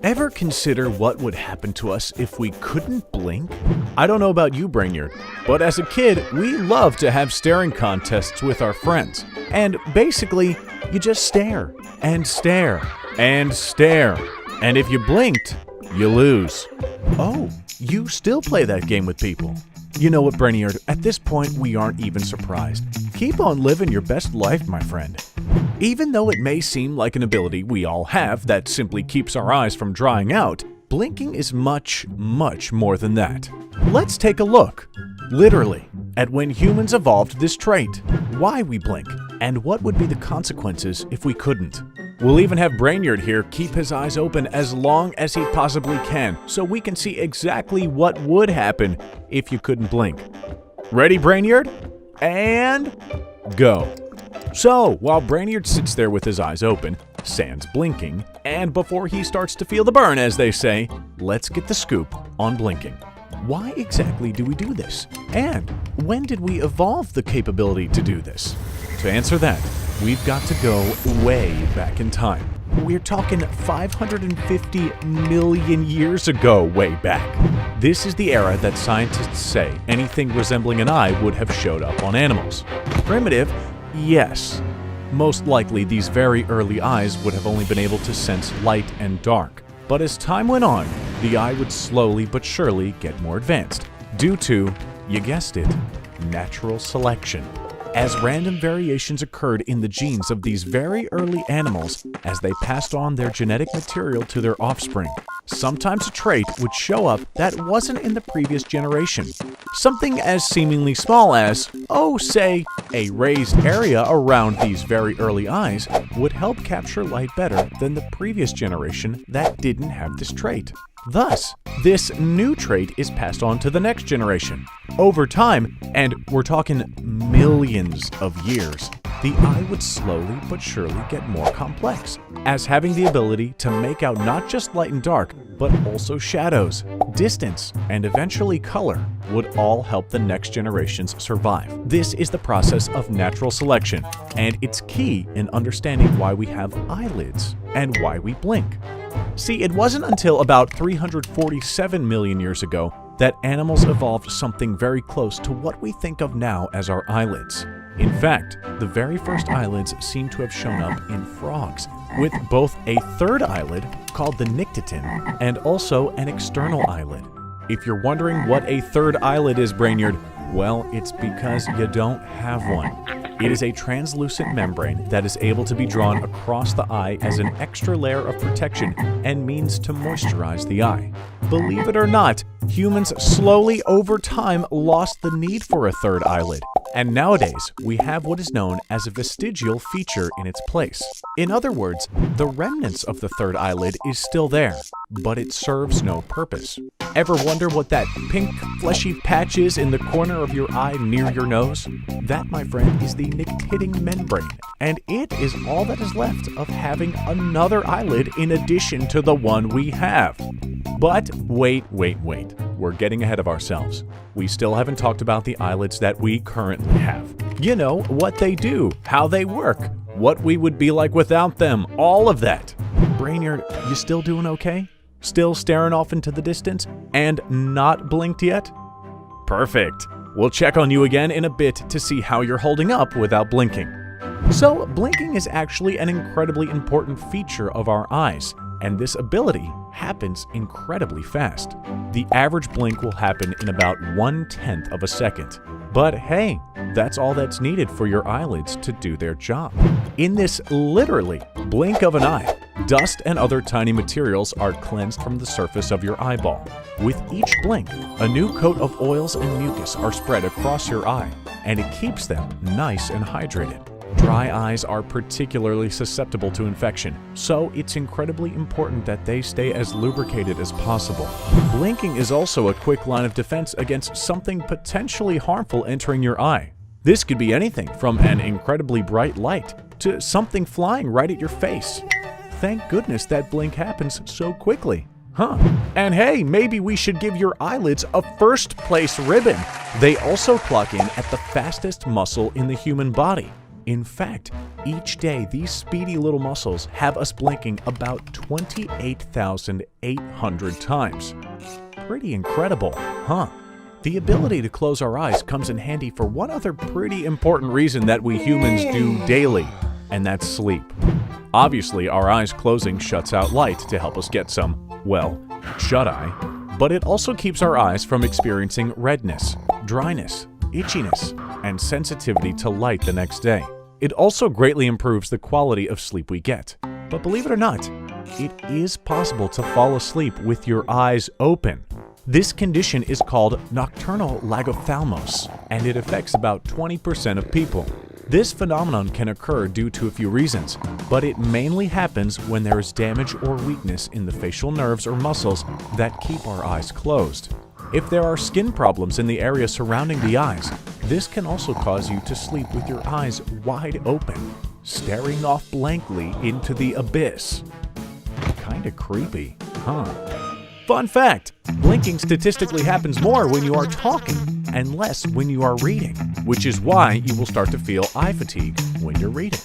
Ever consider what would happen to us if we couldn't blink? I don't know about you, Brainerd, but as a kid, we loved to have staring contests with our friends. And basically, you just stare and stare and stare. And if you blinked, you lose. Oh, you still play that game with people? You know what, Brainerd, at this point, we aren't even surprised. Keep on living your best life, my friend. Even though it may seem like an ability we all have that simply keeps our eyes from drying out, blinking is much, much more than that. Let's take a look, literally, at when humans evolved this trait, why we blink, and what would be the consequences if we couldn't. We'll even have Brainerd here keep his eyes open as long as he possibly can, so we can see exactly what would happen if you couldn't blink. Ready, Brainerd? And go. So, while Brainerd sits there with his eyes open, sans blinking, and before he starts to feel the burn, as they say, let's get the scoop on blinking. Why exactly do we do this? And when did we evolve the capability to do this? To answer that, we've got to go way back in time. We're talking 550 million years ago way back. This is the era that scientists say anything resembling an eye would have showed up on animals. Primitive? Yes. Most likely these very early eyes would have only been able to sense light and dark. But as time went on, the eye would slowly but surely get more advanced, due to, you guessed it, natural selection. As random variations occurred in the genes of these very early animals as they passed on their genetic material to their offspring. Sometimes a trait would show up that wasn't in the previous generation. Something as seemingly small as, say, a raised area around these very early eyes would help capture light better than the previous generation that didn't have this trait. Thus, this new trait is passed on to the next generation. Over time, and we're talking millions of years, the eye would slowly but surely get more complex, as having the ability to make out not just light and dark, but also shadows, distance, and eventually color would all help the next generations survive. This is the process of natural selection, and it's key in understanding why we have eyelids and why we blink. See, it wasn't until about 347 million years ago that animals evolved something very close to what we think of now as our eyelids. In fact, the very first eyelids seem to have shown up in frogs, with both a third eyelid, called the nictitatin, and also an external eyelid. If you're wondering what a third eyelid is, Brainerd, well, it's because you don't have one. It is a translucent membrane that is able to be drawn across the eye as an extra layer of protection and means to moisturize the eye. Believe it or not, humans slowly over time lost the need for a third eyelid, and nowadays we have what is known as a vestigial feature in its place. In other words, the remnants of the third eyelid is still there, but it serves no purpose. Ever wonder what that pink, fleshy patch is in the corner of your eye near your nose? That, my friend, is the nictitating membrane, and it is all that is left of having another eyelid in addition to the one we have. But wait. We're getting ahead of ourselves. We still haven't talked about the eyelids that we currently have. You know, what they do, how they work, what we would be like without them, all of that. Brainerd, you still doing okay? Still staring off into the distance and not blinked yet? Perfect. We'll check on you again in a bit to see how you're holding up without blinking. So, blinking is actually an incredibly important feature of our eyes, and this ability happens incredibly fast. The average blink will happen in about 1/10 of a second. But hey, that's all that's needed for your eyelids to do their job. In this literally blink of an eye, dust and other tiny materials are cleansed from the surface of your eyeball. With each blink, a new coat of oils and mucus are spread across your eye, and it keeps them nice and hydrated. Dry eyes are particularly susceptible to infection, so it's incredibly important that they stay as lubricated as possible. Blinking is also a quick line of defense against something potentially harmful entering your eye. This could be anything from an incredibly bright light to something flying right at your face. Thank goodness that blink happens so quickly. And hey, maybe we should give your eyelids a first place ribbon. They also clock in at the fastest muscle in the human body. In fact, each day these speedy little muscles have us blinking about 28,800 times. Pretty incredible, huh? The ability to close our eyes comes in handy for one other pretty important reason that we humans do daily, and that's sleep. Obviously, our eyes closing shuts out light to help us get some, well, shut-eye, but it also keeps our eyes from experiencing redness, dryness, itchiness, and sensitivity to light the next day. It also greatly improves the quality of sleep we get. But believe it or not, it is possible to fall asleep with your eyes open. This condition is called nocturnal lagophthalmos, and it affects about 20% of people. This phenomenon can occur due to a few reasons, but it mainly happens when there is damage or weakness in the facial nerves or muscles that keep our eyes closed. If there are skin problems in the area surrounding the eyes, this can also cause you to sleep with your eyes wide open, staring off blankly into the abyss. Kinda creepy, huh? Fun fact, blinking statistically happens more when you are talking and less when you are reading, which is why you will start to feel eye fatigue when you're reading.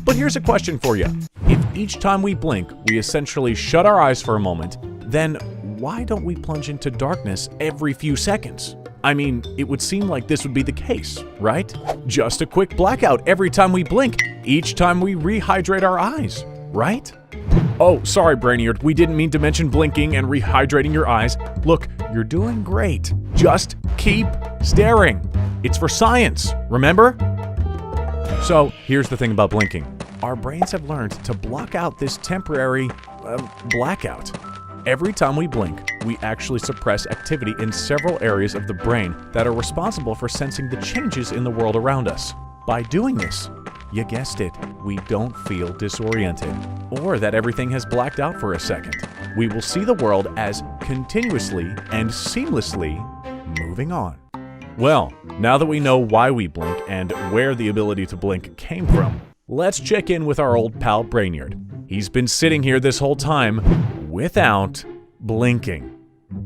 But here's a question for you. If each time we blink, we essentially shut our eyes for a moment, then why don't we plunge into darkness every few seconds? I mean, it would seem like this would be the case, right? Just a quick blackout every time we blink, each time we rehydrate our eyes, right? Oh, sorry, Brainiard, we didn't mean to mention blinking and rehydrating your eyes. Look, you're doing great. Just keep staring. It's for science, remember? So, here's the thing about blinking. Our brains have learned to block out this temporary blackout. Every time we blink, we actually suppress activity in several areas of the brain that are responsible for sensing the changes in the world around us. By doing this, you guessed it, we don't feel disoriented, or that everything has blacked out for a second. We will see the world as continuously and seamlessly moving on. Well, now that we know why we blink and where the ability to blink came from, let's check in with our old pal Brainiard. He's been sitting here this whole time without blinking.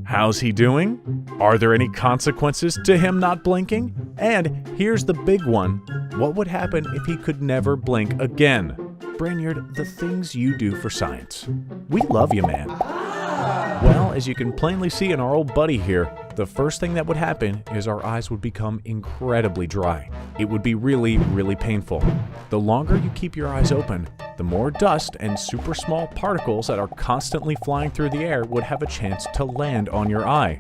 How's he doing? Are there any consequences to him not blinking? And here's the big one. What would happen if he could never blink again? Brainiard, the things you do for science. We love you, man. Well, as you can plainly see in our old buddy here, the first thing that would happen is our eyes would become incredibly dry. It would be really, really painful. The longer you keep your eyes open, the more dust and super small particles that are constantly flying through the air would have a chance to land on your eye.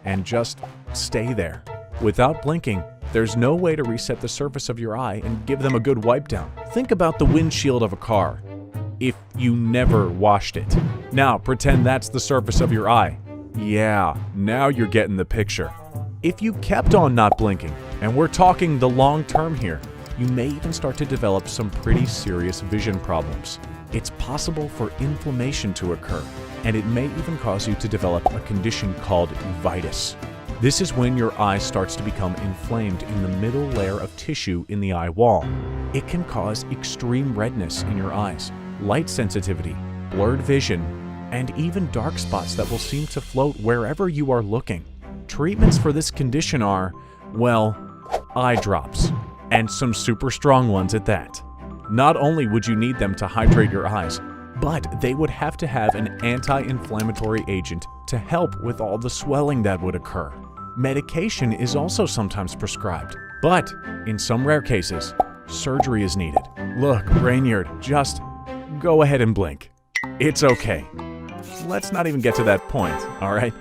And just stay there. Without blinking, there's no way to reset the surface of your eye and give them a good wipe down. Think about the windshield of a car. If you never washed it. Now pretend that's the surface of your eye. Yeah, now you're getting the picture. If you kept on not blinking, and we're talking the long term here, you may even start to develop some pretty serious vision problems. It's possible for inflammation to occur, and it may even cause you to develop a condition called uveitis. This is when your eye starts to become inflamed in the middle layer of tissue in the eye wall. It can cause extreme redness in your eyes, light sensitivity, blurred vision, and even dark spots that will seem to float wherever you are looking. Treatments for this condition are, well, eye drops, and some super strong ones at that. Not only would you need them to hydrate your eyes, but they would have to have an anti-inflammatory agent to help with all the swelling that would occur. Medication is also sometimes prescribed, but in some rare cases, surgery is needed. Look, Brainiard, just go ahead and blink. It's okay. Let's not even get to that point, alright?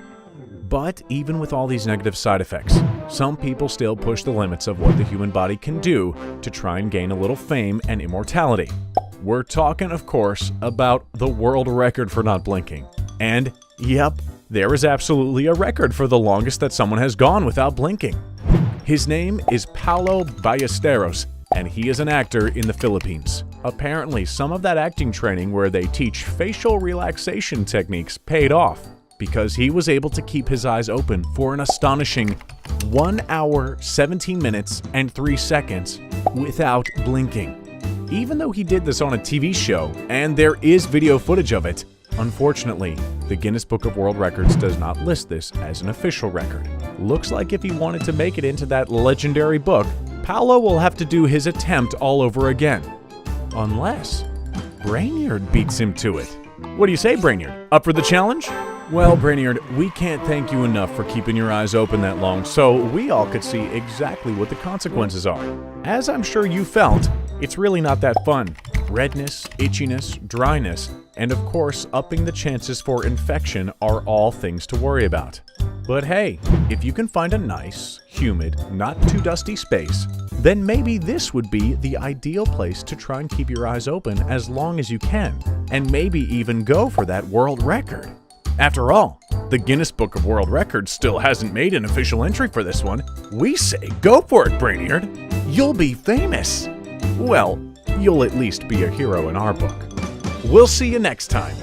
But even with all these negative side effects, some people still push the limits of what the human body can do to try and gain a little fame and immortality. We're talking, of course, about the world record for not blinking. And, yep, there is absolutely a record for the longest that someone has gone without blinking. His name is Paulo Ballesteros, and he is an actor in the Philippines. Apparently, some of that acting training where they teach facial relaxation techniques paid off, because he was able to keep his eyes open for an astonishing 1 hour, 17 minutes, and 3 seconds without blinking. Even though he did this on a TV show, and there is video footage of it, unfortunately, the Guinness Book of World Records does not list this as an official record. Looks like if he wanted to make it into that legendary book, Paolo will have to do his attempt all over again. Unless Brainerd beats him to it. What do you say, Brainerd? Up for the challenge? Well, Brainerd, we can't thank you enough for keeping your eyes open that long so we all could see exactly what the consequences are. As I'm sure you felt, it's really not that fun. Redness, itchiness, dryness, and of course, upping the chances for infection are all things to worry about. But hey, if you can find a nice, humid, not too dusty space, then maybe this would be the ideal place to try and keep your eyes open as long as you can, and maybe even go for that world record. After all, the Guinness Book of World Records still hasn't made an official entry for this one. We say go for it, Brainerd. You'll be famous. Well, you'll at least be a hero in our book. We'll see you next time.